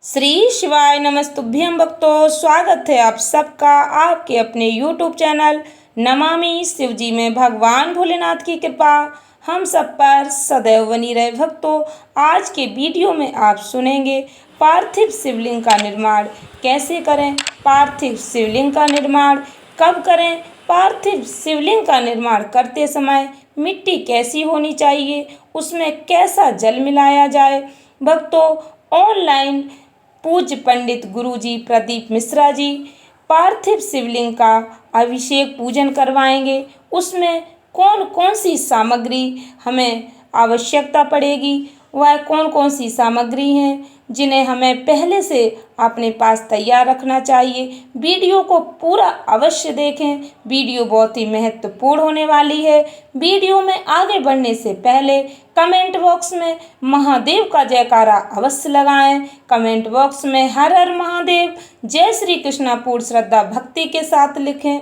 श्री शिवाय नमस्तुभ्यं भक्तों, स्वागत है आप सबका आपके अपने YouTube चैनल नमामि शिवजी में। भगवान भोलेनाथ की कृपा हम सब पर सदैव बनी रहे। भक्तों, आज के वीडियो में आप सुनेंगे पार्थिव शिवलिंग का निर्माण कैसे करें, पार्थिव शिवलिंग का निर्माण कब करें, पार्थिव शिवलिंग का निर्माण करते समय मिट्टी कैसी होनी चाहिए, उसमें कैसा जल मिलाया जाए। भक्तों, ऑनलाइन पूज्य पंडित गुरुजी प्रदीप मिश्रा जी पार्थिव शिवलिंग का अभिषेक पूजन करवाएंगे। उसमें कौन कौन सी सामग्री हमें आवश्यकता पड़ेगी, वह कौन कौन सी सामग्री हैं जिन्हें हमें पहले से अपने पास तैयार रखना चाहिए। वीडियो को पूरा अवश्य देखें, वीडियो बहुत ही महत्वपूर्ण होने वाली है। वीडियो में आगे बढ़ने से पहले कमेंट बॉक्स में महादेव का जयकारा अवश्य लगाएं। कमेंट बॉक्स में हर हर महादेव, जय श्री कृष्णा पूर्ण श्रद्धा भक्ति के साथ लिखें।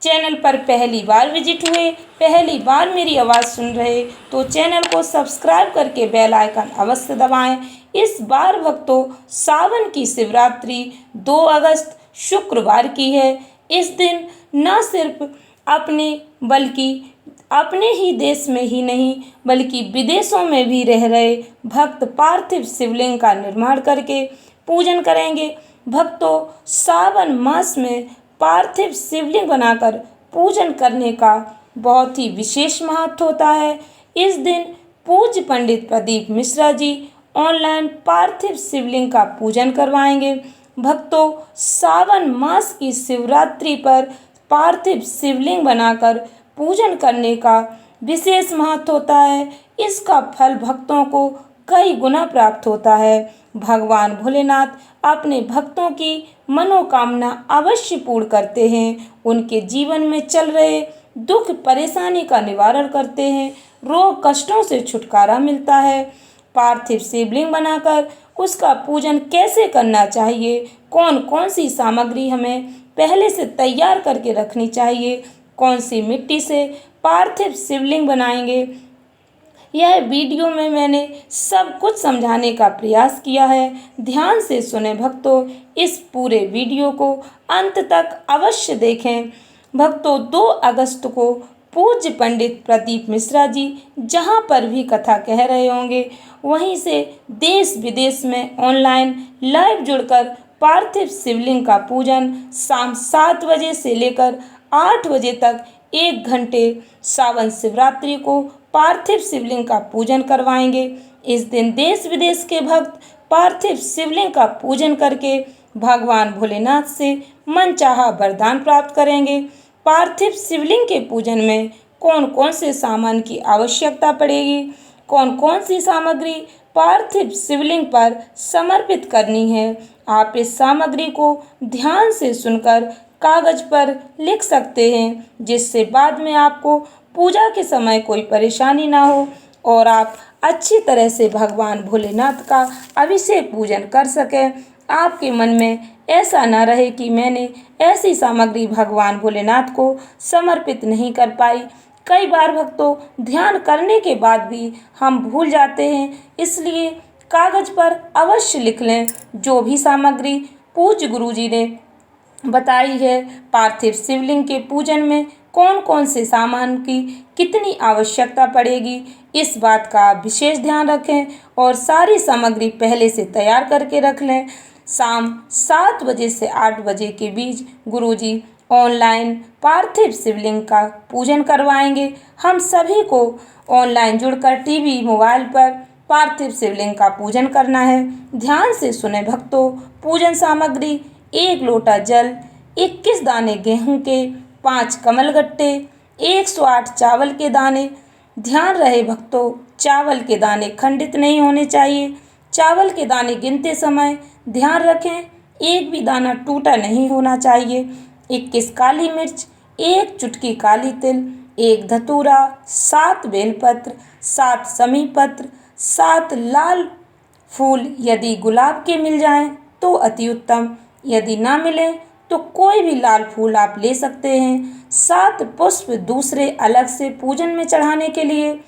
चैनल पर पहली बार विजिट हुए, पहली बार मेरी आवाज़ सुन रहे तो चैनल को सब्सक्राइब करके बेल आइकन अवश्य दबाएं। इस बार भक्तों, सावन की शिवरात्रि 2 अगस्त शुक्रवार की है। इस दिन न सिर्फ अपने ही देश में ही नहीं बल्कि विदेशों में भी रह रहे भक्त पार्थिव शिवलिंग का निर्माण करके पूजन करेंगे। भक्तों, सावन मास में पार्थिव शिवलिंग बनाकर पूजन करने का बहुत ही विशेष महत्व होता है। इस दिन पूज्य पंडित प्रदीप मिश्रा जी ऑनलाइन पार्थिव शिवलिंग का पूजन करवाएंगे। भक्तों, सावन मास की शिवरात्रि पर पार्थिव शिवलिंग बनाकर पूजन करने का विशेष महत्व होता है। इसका फल भक्तों को कई गुना प्राप्त होता है। भगवान भोलेनाथ अपने भक्तों की मनोकामना अवश्य पूर्ण करते हैं। उनके जीवन में चल रहे दुख परेशानी का निवारण करते हैं, रोग कष्टों से छुटकारा मिलता है। पार्थिव शिवलिंग बनाकर उसका पूजन कैसे करना चाहिए, कौन कौन सी सामग्री हमें पहले से तैयार करके रखनी चाहिए, कौन सी मिट्टी से पार्थिव शिवलिंग बनाएंगे, यह वीडियो में मैंने सब कुछ समझाने का प्रयास किया है। ध्यान से सुने भक्तों, इस पूरे वीडियो को अंत तक अवश्य देखें। भक्तों, 2 अगस्त को पूज्य पंडित प्रदीप मिश्रा जी जहां पर भी कथा कह रहे होंगे वहीं से देश विदेश में ऑनलाइन लाइव जुड़कर पार्थिव शिवलिंग का पूजन शाम 7 बजे से लेकर 8 बजे तक 1 घंटे सावन शिवरात्रि को पार्थिव शिवलिंग का पूजन करवाएंगे। इस दिन देश विदेश के भक्त पार्थिव शिवलिंग का पूजन करके भगवान भोलेनाथ से मनचाहा वरदान प्राप्त करेंगे। पार्थिव शिवलिंग के पूजन में कौन कौन से सामान की आवश्यकता पड़ेगी, कौन कौन सी सामग्री पार्थिव शिवलिंग पर समर्पित करनी है, आप इस सामग्री को ध्यान से सुनकर कागज पर लिख सकते हैं, जिससे बाद में आपको पूजा के समय कोई परेशानी ना हो और आप अच्छी तरह से भगवान भोलेनाथ का अभिषेक पूजन कर सकें। आपके मन में ऐसा ना रहे कि मैंने ऐसी सामग्री भगवान भोलेनाथ को समर्पित नहीं कर पाई। कई बार भक्तों, ध्यान करने के बाद भी हम भूल जाते हैं, इसलिए कागज पर अवश्य लिख लें जो भी सामग्री पूज्य गुरुजी ने बताई है। पार्थिव शिवलिंग के पूजन में कौन कौन से सामान की कितनी आवश्यकता पड़ेगी, इस बात का विशेष ध्यान रखें और सारी सामग्री पहले से तैयार करके रख लें। शाम 7 बजे से 8 बजे के बीच गुरुजी ऑनलाइन पार्थिव शिवलिंग का पूजन करवाएंगे। हम सभी को ऑनलाइन जुड़कर टीवी मोबाइल पर पार्थिव शिवलिंग का पूजन करना है। ध्यान से सुने भक्तों, पूजन सामग्री 1 लोटा जल, 21 दाने गेहूं के, 5 कमलगट्टे, 108 चावल के दाने। ध्यान रहे भक्तों, चावल के दाने खंडित नहीं होने चाहिए। चावल के दाने गिनते समय ध्यान रखें, एक भी दाना टूटा नहीं होना चाहिए। 21 काली मिर्च, 1 चुटकी काली तिल, 1 धतूरा, 7 बेलपत्र, 7 समी पत्र, 7 लाल फूल यदि गुलाब के मिल जाएं तो अति उत्तम, यदि ना मिले तो कोई भी लाल फूल आप ले सकते हैं। 7 पुष्प दूसरे अलग से पूजन में चढ़ाने के लिए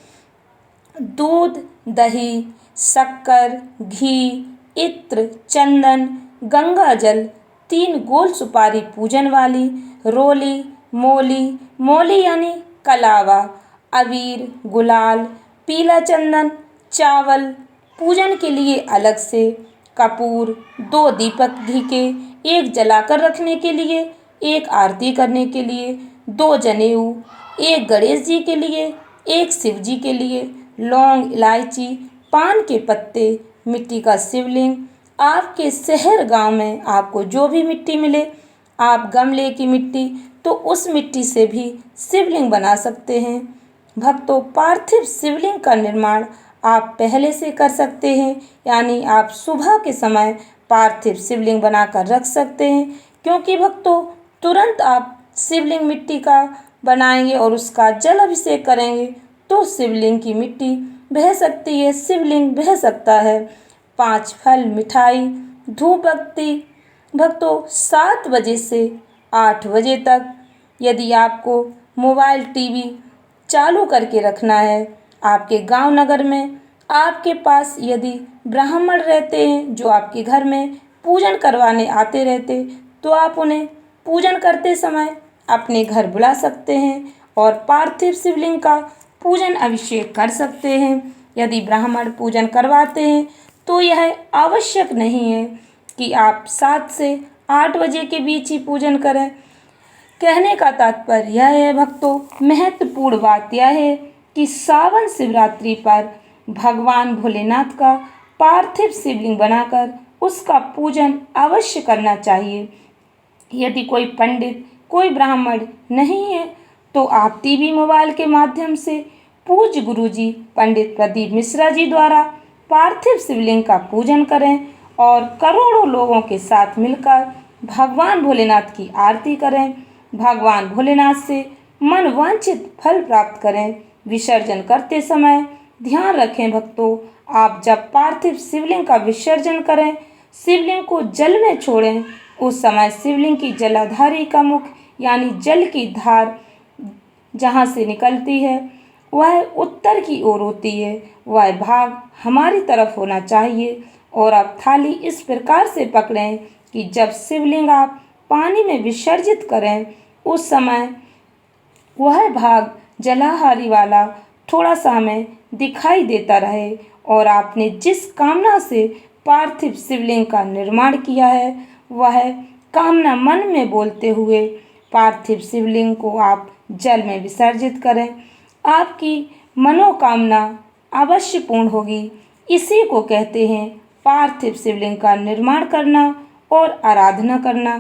दूध, दही, शक्कर, घी, इत्र, चंदन, गंगा जल, 3 गोल सुपारी पूजन वाली, रोली, मोली, मोली यानी कलावा, अबीर, गुलाल, पीला चंदन, चावल, पूजन के लिए अलग से, कपूर, 2 दीपक घी के, 1 जलाकर रखने के लिए, 1 आरती करने के लिए, 2 जनेऊ, 1 गणेश जी के लिए, 1 शिव जी के लिए, लौंग, इलायची, पान के पत्ते, मिट्टी का शिवलिंग। आपके शहर गांव में आपको जो भी मिट्टी मिले, आप गमले की मिट्टी तो उस मिट्टी से भी शिवलिंग बना सकते हैं। भक्तों, पार्थिव शिवलिंग का निर्माण आप पहले से कर सकते हैं, यानी आप सुबह के समय पार्थिव शिवलिंग बनाकर रख सकते हैं, क्योंकि भक्तों तुरंत आप शिवलिंग मिट्टी का बनाएंगे और उसका जल अभिषेक करेंगे तो शिवलिंग की मिट्टी बह सकती है, शिवलिंग बह सकता है। 5 फल, मिठाई, धूप बत्ती। भक्तों, 7 बजे से 8 बजे तक यदि आपको मोबाइल, टीवी चालू करके रखना है, आपके गांव नगर में आपके पास यदि ब्राह्मण रहते हैं जो आपके घर में पूजन करवाने आते रहते, तो आप उन्हें पूजन करते समय अपने घर बुला सकते हैं और पार्थिव शिवलिंग का पूजन अभिषेक कर सकते हैं। यदि ब्राह्मण पूजन करवाते हैं तो यह आवश्यक नहीं है कि आप 7 से 8 बजे के बीच ही पूजन करें। कहने का तात्पर्य यह है भक्तों, महत्वपूर्ण बात यह है कि सावन शिवरात्रि पर भगवान भोलेनाथ का पार्थिव शिवलिंग बनाकर उसका पूजन अवश्य करना चाहिए। यदि कोई पंडित, कोई ब्राह्मण नहीं है तो आप टीवी, मोबाइल के माध्यम से पूज्य गुरुजी पंडित प्रदीप मिश्रा जी द्वारा पार्थिव शिवलिंग का पूजन करें और करोड़ों लोगों के साथ मिलकर भगवान भोलेनाथ की आरती करें। भगवान भोलेनाथ से मनवांछित फल प्राप्त करें। विसर्जन करते समय ध्यान रखें भक्तों, आप जब पार्थिव शिवलिंग का विसर्जन करें, शिवलिंग को जल में छोड़ें, उस समय शिवलिंग की जलाधारी का मुख यानी जल की धार जहाँ से निकलती है वह उत्तर की ओर होती है, वह भाग हमारी तरफ होना चाहिए। और आप थाली इस प्रकार से पकड़ें कि जब शिवलिंग आप पानी में विसर्जित करें उस समय वह भाग जलाहारी वाला थोड़ा सा हमें दिखाई देता रहे और आपने जिस कामना से पार्थिव शिवलिंग का निर्माण किया है वह कामना मन में बोलते हुए पार्थिव शिवलिंग को आप जल में विसर्जित करें। आपकी मनोकामना अवश्य पूर्ण होगी। इसी को कहते हैं पार्थिव शिवलिंग का निर्माण करना और आराधना करना।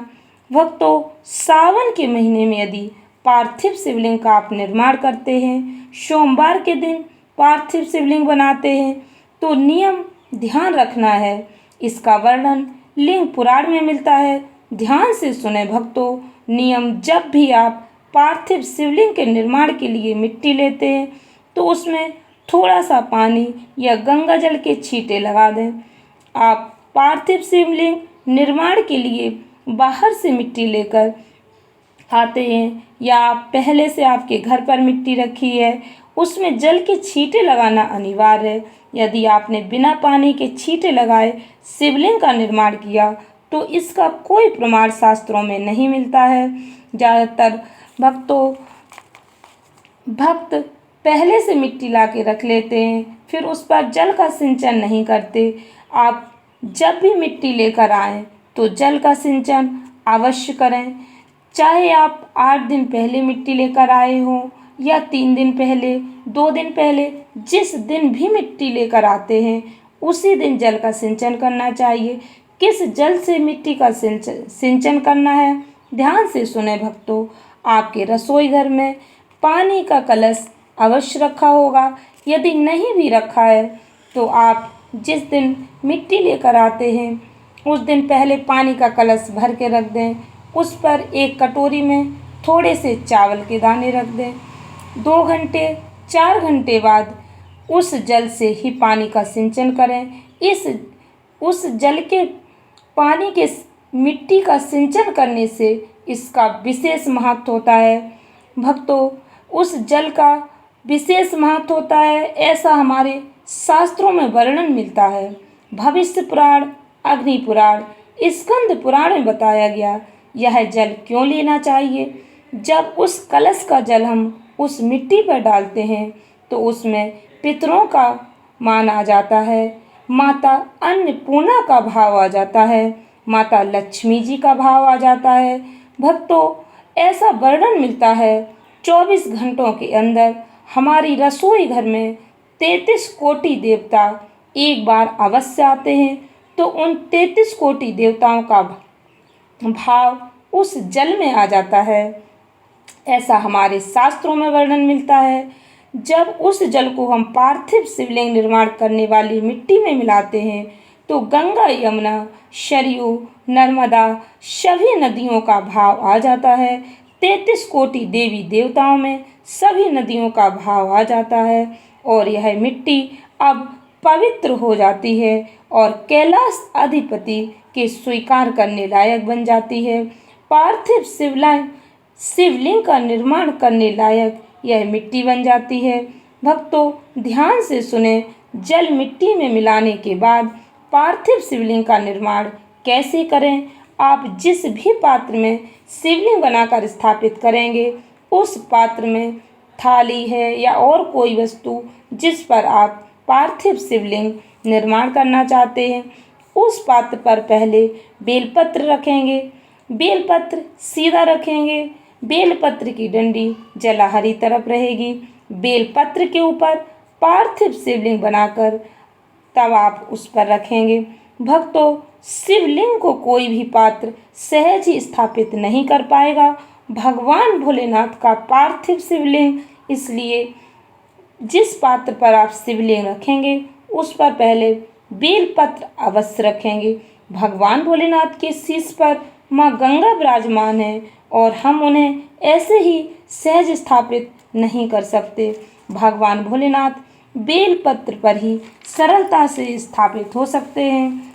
भक्तों, सावन के महीने में यदि पार्थिव शिवलिंग का आप निर्माण करते हैं, सोमवार के दिन पार्थिव शिवलिंग बनाते हैं, तो नियम ध्यान रखना है। इसका वर्णन लिंग पुराण में मिलता है। ध्यान से सुने भक्तों, नियम, जब भी आप पार्थिव शिवलिंग के निर्माण के लिए मिट्टी लेते हैं तो उसमें थोड़ा सा पानी या गंगा जल के छींटे लगा दें। आप पार्थिव शिवलिंग निर्माण के लिए बाहर से मिट्टी लेकर आते हैं या आप पहले से आपके घर पर मिट्टी रखी है, उसमें जल के छींटे लगाना अनिवार्य है। यदि आपने बिना पानी के छींटे लगाए शिवलिंग का निर्माण किया तो इसका कोई प्रमाण शास्त्रों में नहीं मिलता है। ज़्यादातर भक्त पहले से मिट्टी ला के रख लेते हैं, फिर उस पर जल का सिंचन नहीं करते। आप जब भी मिट्टी लेकर आएँ तो जल का सिंचन अवश्य करें। चाहे आप 8 दिन पहले मिट्टी लेकर आए हों या 3 दिन पहले, 2 दिन पहले, जिस दिन भी मिट्टी लेकर आते हैं उसी दिन जल का सिंचन करना चाहिए। किस जल से मिट्टी का सिंचन करना है, ध्यान से सुने भक्तों। आपके रसोई घर में पानी का कलश अवश्य रखा होगा। यदि नहीं भी रखा है तो आप जिस दिन मिट्टी लेकर आते हैं उस दिन पहले पानी का कलश भर के रख दें। उस पर एक कटोरी में थोड़े से चावल के दाने रख दें। 2 घंटे 4 घंटे बाद उस जल से ही पानी का सिंचन करें। उस जल के पानी के मिट्टी का सिंचन करने से इसका विशेष महत्व होता है। भक्तों, उस जल का विशेष महत्व होता है, ऐसा हमारे शास्त्रों में वर्णन मिलता है। भविष्य पुराण अग्नि पुराण, स्कंद पुराण में बताया गया यह जल क्यों लेना चाहिए। जब उस कलश का जल हम उस मिट्टी पर डालते हैं तो उसमें पितरों का मान आ जाता है, माता अन्नपूर्णा का भाव आ जाता है, माता लक्ष्मी जी का भाव आ जाता है। भक्तों, ऐसा वर्णन मिलता है 24 घंटों के अंदर हमारी रसोई घर में 33 कोटि देवता एक बार अवश्य आते हैं, तो उन 33 कोटि देवताओं का भाव उस जल में आ जाता है। ऐसा हमारे शास्त्रों में वर्णन मिलता है। जब उस जल को हम पार्थिव शिवलिंग निर्माण करने वाली मिट्टी में मिलाते हैं तो गंगा, यमुना, सरयू, नर्मदा सभी नदियों का भाव आ जाता है। 33 कोटि देवी देवताओं में सभी नदियों का भाव आ जाता है और यह मिट्टी अब पवित्र हो जाती है और कैलाश अधिपति के स्वीकार करने लायक बन जाती है। पार्थिव शिवलिंग का निर्माण करने लायक यह मिट्टी बन जाती है। भक्तों, ध्यान से सुने, जल मिट्टी में मिलाने के बाद पार्थिव शिवलिंग का निर्माण कैसे करें। आप जिस भी पात्र में शिवलिंग बनाकर स्थापित करेंगे, उस पात्र में थाली है या और कोई वस्तु जिस पर आप पार्थिव शिवलिंग निर्माण करना चाहते हैं, उस पात्र पर पहले बेलपत्र रखेंगे। बेलपत्र सीधा रखेंगे, बेलपत्र की डंडी जलाहरी तरफ रहेगी। बेलपत्र के ऊपर पार्थिव शिवलिंग बनाकर तब आप उस पर रखेंगे। भक्तों, शिवलिंग को कोई भी पात्र सहज ही स्थापित नहीं कर पाएगा। भगवान भोलेनाथ का पार्थिव शिवलिंग, इसलिए जिस पात्र पर आप शिवलिंग रखेंगे उस पर पहले बेलपत्र अवश्य रखेंगे। भगवान भोलेनाथ के शीश पर माँ गंगा विराजमान है और हम उन्हें ऐसे ही सहज स्थापित नहीं कर सकते। भगवान भोलेनाथ बेलपत्र पर ही सरलता से स्थापित हो सकते हैं।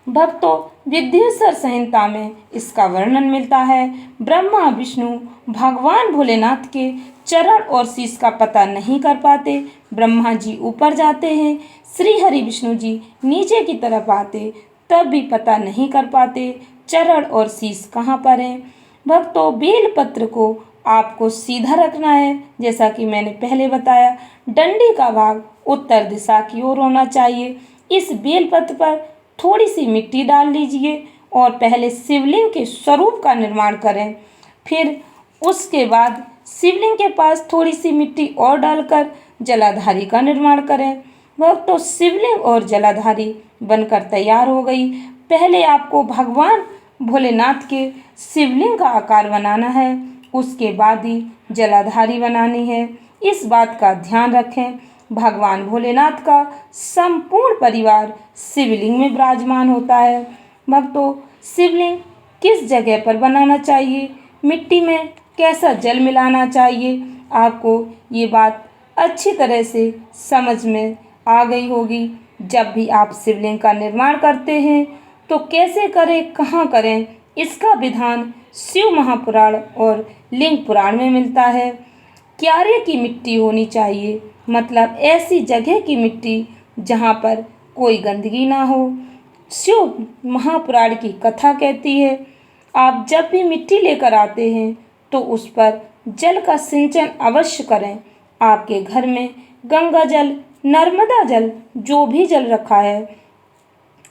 भक्तों, विद्येश्वर संहिता में इसका वर्णन मिलता है। ब्रह्मा विष्णु भगवान भोलेनाथ के चरण और शीश का पता नहीं कर पाते। ब्रह्मा जी ऊपर जाते हैं, श्री हरि विष्णु जी नीचे की तरफ आते, तब भी पता नहीं कर पाते चरण और शीश कहाँ पर हैं। भक्तों, बेलपत्र को आपको सीधा रखना है, जैसा कि मैंने पहले बताया। डंडी का भाग उत्तर दिशा की ओर होना चाहिए। इस बेलपत्र पर थोड़ी सी मिट्टी डाल लीजिए और पहले शिवलिंग के स्वरूप का निर्माण करें। फिर उसके बाद शिवलिंग के पास थोड़ी सी मिट्टी और डालकर जलाधारी का निर्माण करें। भक्तों, शिवलिंग और जलाधारी बनकर तैयार हो गई। पहले आपको भगवान भोलेनाथ के शिवलिंग का आकार बनाना है, उसके बाद ही जलाधारी बनानी है। इस बात का ध्यान रखें। भगवान भोलेनाथ का संपूर्ण परिवार शिवलिंग में विराजमान होता है। भक्तों, शिवलिंग किस जगह पर बनाना चाहिए, मिट्टी में कैसा जल मिलाना चाहिए, आपको ये बात अच्छी तरह से समझ में आ गई होगी। जब भी आप शिवलिंग का निर्माण करते हैं तो कैसे करें, कहाँ करें, इसका विधान शिव महापुराण और लिंग पुराण में मिलता है। क्यारे की मिट्टी होनी चाहिए, मतलब ऐसी जगह की मिट्टी जहाँ पर कोई गंदगी ना हो। शिव महापुराण की कथा कहती है, आप जब भी मिट्टी लेकर आते हैं तो उस पर जल का सिंचन अवश्य करें। आपके घर में गंगा जल, नर्मदा जल, जो भी जल रखा है,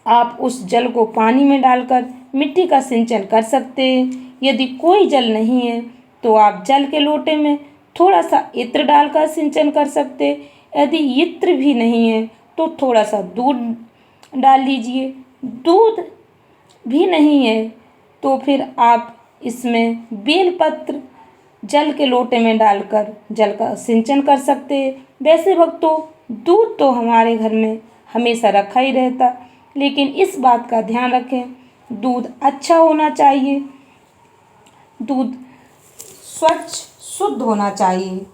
आप उस जल को पानी में डालकर मिट्टी का सिंचन कर सकते हैं। यदि कोई जल नहीं है तो आप जल के लोटे में थोड़ा सा इत्र डालकर सिंचन कर सकते। यदि इत्र भी नहीं है तो थोड़ा सा दूध डाल लीजिए। दूध भी नहीं है तो फिर आप इसमें बेलपत्र जल के लोटे में डालकर जल का सिंचन कर सकते हैं। वैसे भक्तों, दूध तो हमारे घर में हमेशा रखा ही रहता, लेकिन इस बात का ध्यान रखें, दूध अच्छा होना चाहिए, दूध स्वच्छ शुद्ध होना चाहिए।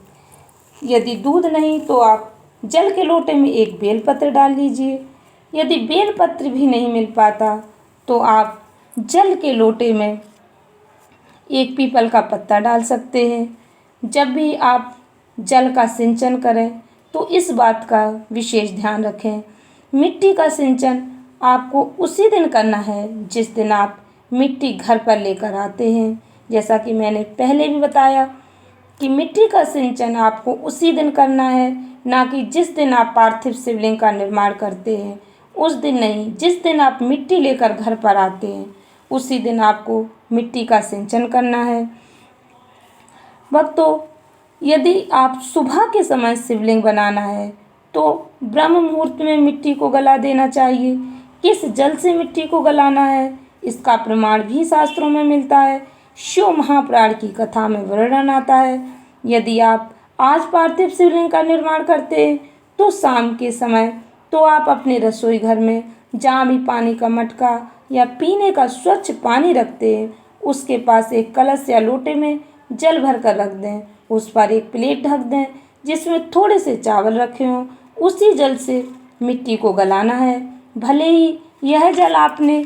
यदि दूध नहीं तो आप जल के लोटे में एक बेलपत्र डाल लीजिए। यदि बेलपत्र भी नहीं मिल पाता तो आप जल के लोटे में एक पीपल का पत्ता डाल सकते हैं। जब भी आप जल का सिंचन करें तो इस बात का विशेष ध्यान रखें, मिट्टी का सिंचन आपको उसी दिन करना है जिस दिन आप मिट्टी घर पर लेकर आते हैं। जैसा कि मैंने पहले भी बताया कि मिट्टी का सिंचन आपको उसी दिन करना है, ना कि जिस दिन आप पार्थिव शिवलिंग का निर्माण करते हैं उस दिन नहीं। जिस दिन आप मिट्टी लेकर घर पर आते हैं उसी दिन आपको मिट्टी का सिंचन करना है। भक्तों, यदि आप सुबह के समय शिवलिंग बनाना है तो ब्रह्म मुहूर्त में मिट्टी को गला देना चाहिए। किस जल से मिट्टी को गलाना है इसका प्रमाण भी शास्त्रों में मिलता है। शिव महापुराण की कथा में वर्णन आता है। यदि आप आज पार्थिव शिवलिंग का निर्माण करते हैं तो शाम के समय तो आप अपने रसोई घर में जहाँ भी पानी का मटका या पीने का स्वच्छ पानी रखते हैं उसके पास एक कलश या लोटे में जल भर कर रख दें। उस पर एक प्लेट ढक दें जिसमें थोड़े से चावल रखे हों। उसी जल से मिट्टी को गलाना है। भले ही यह जल आपने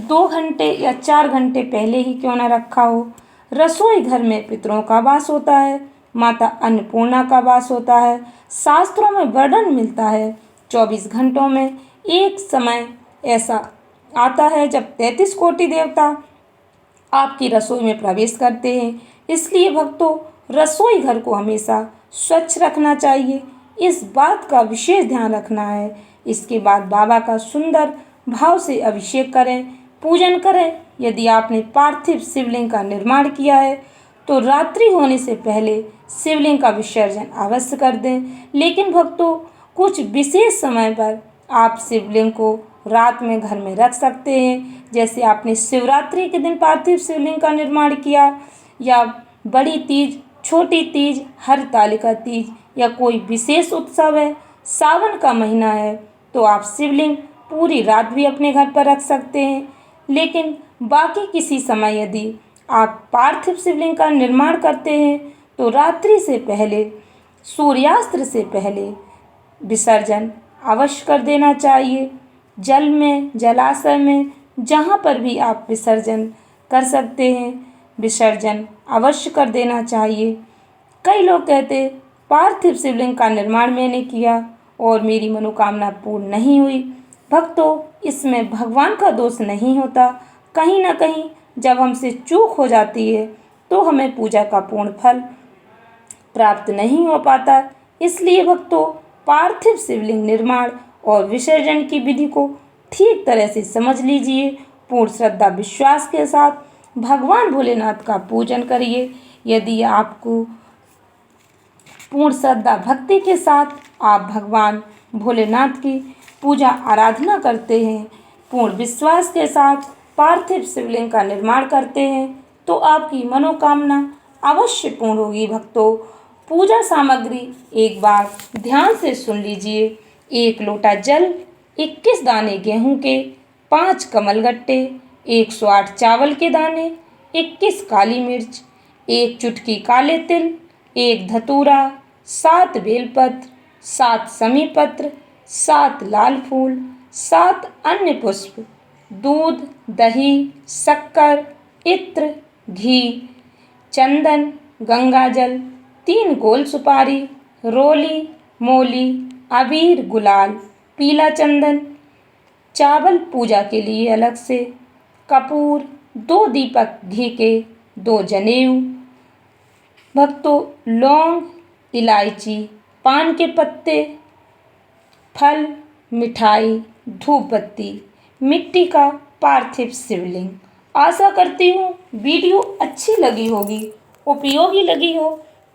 2 घंटे या 4 घंटे पहले ही क्यों न रखा हो। रसोई घर में पितरों का वास होता है, माता अन्नपूर्णा का वास होता है। शास्त्रों में वर्णन मिलता है 24 घंटों में एक समय ऐसा आता है जब 33 कोटि देवता आपकी रसोई में प्रवेश करते हैं। इसलिए भक्तों, रसोई घर को हमेशा स्वच्छ रखना चाहिए, इस बात का विशेष ध्यान रखना है। इसके बाद बाबा का सुंदर भाव से अभिषेक करें, पूजन करें। यदि आपने पार्थिव शिवलिंग का निर्माण किया है तो रात्रि होने से पहले शिवलिंग का विसर्जन अवश्य कर दें। लेकिन भक्तों, कुछ विशेष समय पर आप शिवलिंग को रात में घर में रख सकते हैं। जैसे आपने शिवरात्रि के दिन पार्थिव शिवलिंग का निर्माण किया, या बड़ी तीज, छोटी तीज, हरतालिका तीज, या कोई विशेष उत्सव है, सावन का महीना है, तो आप शिवलिंग पूरी रात भी अपने घर पर रख सकते हैं। लेकिन बाकी किसी समय यदि आप पार्थिव शिवलिंग का निर्माण करते हैं तो रात्रि से पहले, सूर्यास्त से पहले विसर्जन अवश्य कर देना चाहिए। जल में, जलाशय में, जहाँ पर भी आप विसर्जन कर सकते हैं विसर्जन अवश्य कर देना चाहिए। कई लोग कहते पार्थिव शिवलिंग का निर्माण मैंने किया और मेरी मनोकामना पूर्ण नहीं हुई। भक्तों, इसमें भगवान का दोष नहीं होता। कहीं ना कहीं जब हमसे चूक हो जाती है तो हमें पूजा का पूर्ण फल प्राप्त नहीं हो पाता। इसलिए भक्तों, पार्थिव शिवलिंग निर्माण और विसर्जन की विधि को ठीक तरह से समझ लीजिए। पूर्ण श्रद्धा विश्वास के साथ भगवान भोलेनाथ का पूजन करिए। यदि आपको पूर्ण श्रद्धा भक्ति के साथ आप भगवान भोलेनाथ की पूजा आराधना करते हैं, पूर्ण विश्वास के साथ पार्थिव शिवलिंग का निर्माण करते हैं, तो आपकी मनोकामना अवश्य पूर्ण होगी। भक्तों, पूजा सामग्री एक बार ध्यान से सुन लीजिए। 1 लोटा जल, 21 दाने गेहूं के, 5 कमलगट्टे, 108 चावल के दाने, 21 काली मिर्च, 1 चुटकी काले तिल, 1 धतूरा, 7 बेलपत्र, 7 समी पत्र, 7 लाल फूल, 7 अन्य पुष्प, दूध, दही, शक्कर, इत्र, घी, चंदन, गंगाजल, 3 गोल सुपारी, रोली, मोली, अबीर, गुलाल, पीला चंदन, चावल पूजा के लिए अलग से, कपूर, 2 दीपक घी के, 2 जनेऊ। भक्तों, लौंग, इलायची, पान के पत्ते, फल, मिठाई, धूप बत्ती, मिट्टी का पार्थिव शिवलिंग। आशा करती हूँ वीडियो अच्छी लगी होगी, उपयोगी लगी हो।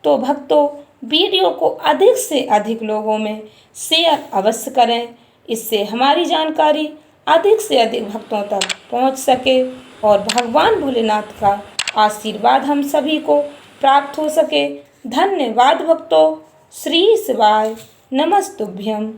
तो भक्तों, वीडियो को अधिक से अधिक लोगों में शेयर अवश्य करें। इससे हमारी जानकारी अधिक से अधिक भक्तों तक पहुंच सके और भगवान भोलेनाथ का आशीर्वाद हम सभी को प्राप्त हो सके। धन्यवाद भक्तों। श्री शिवाय नमस्तुभ्यम।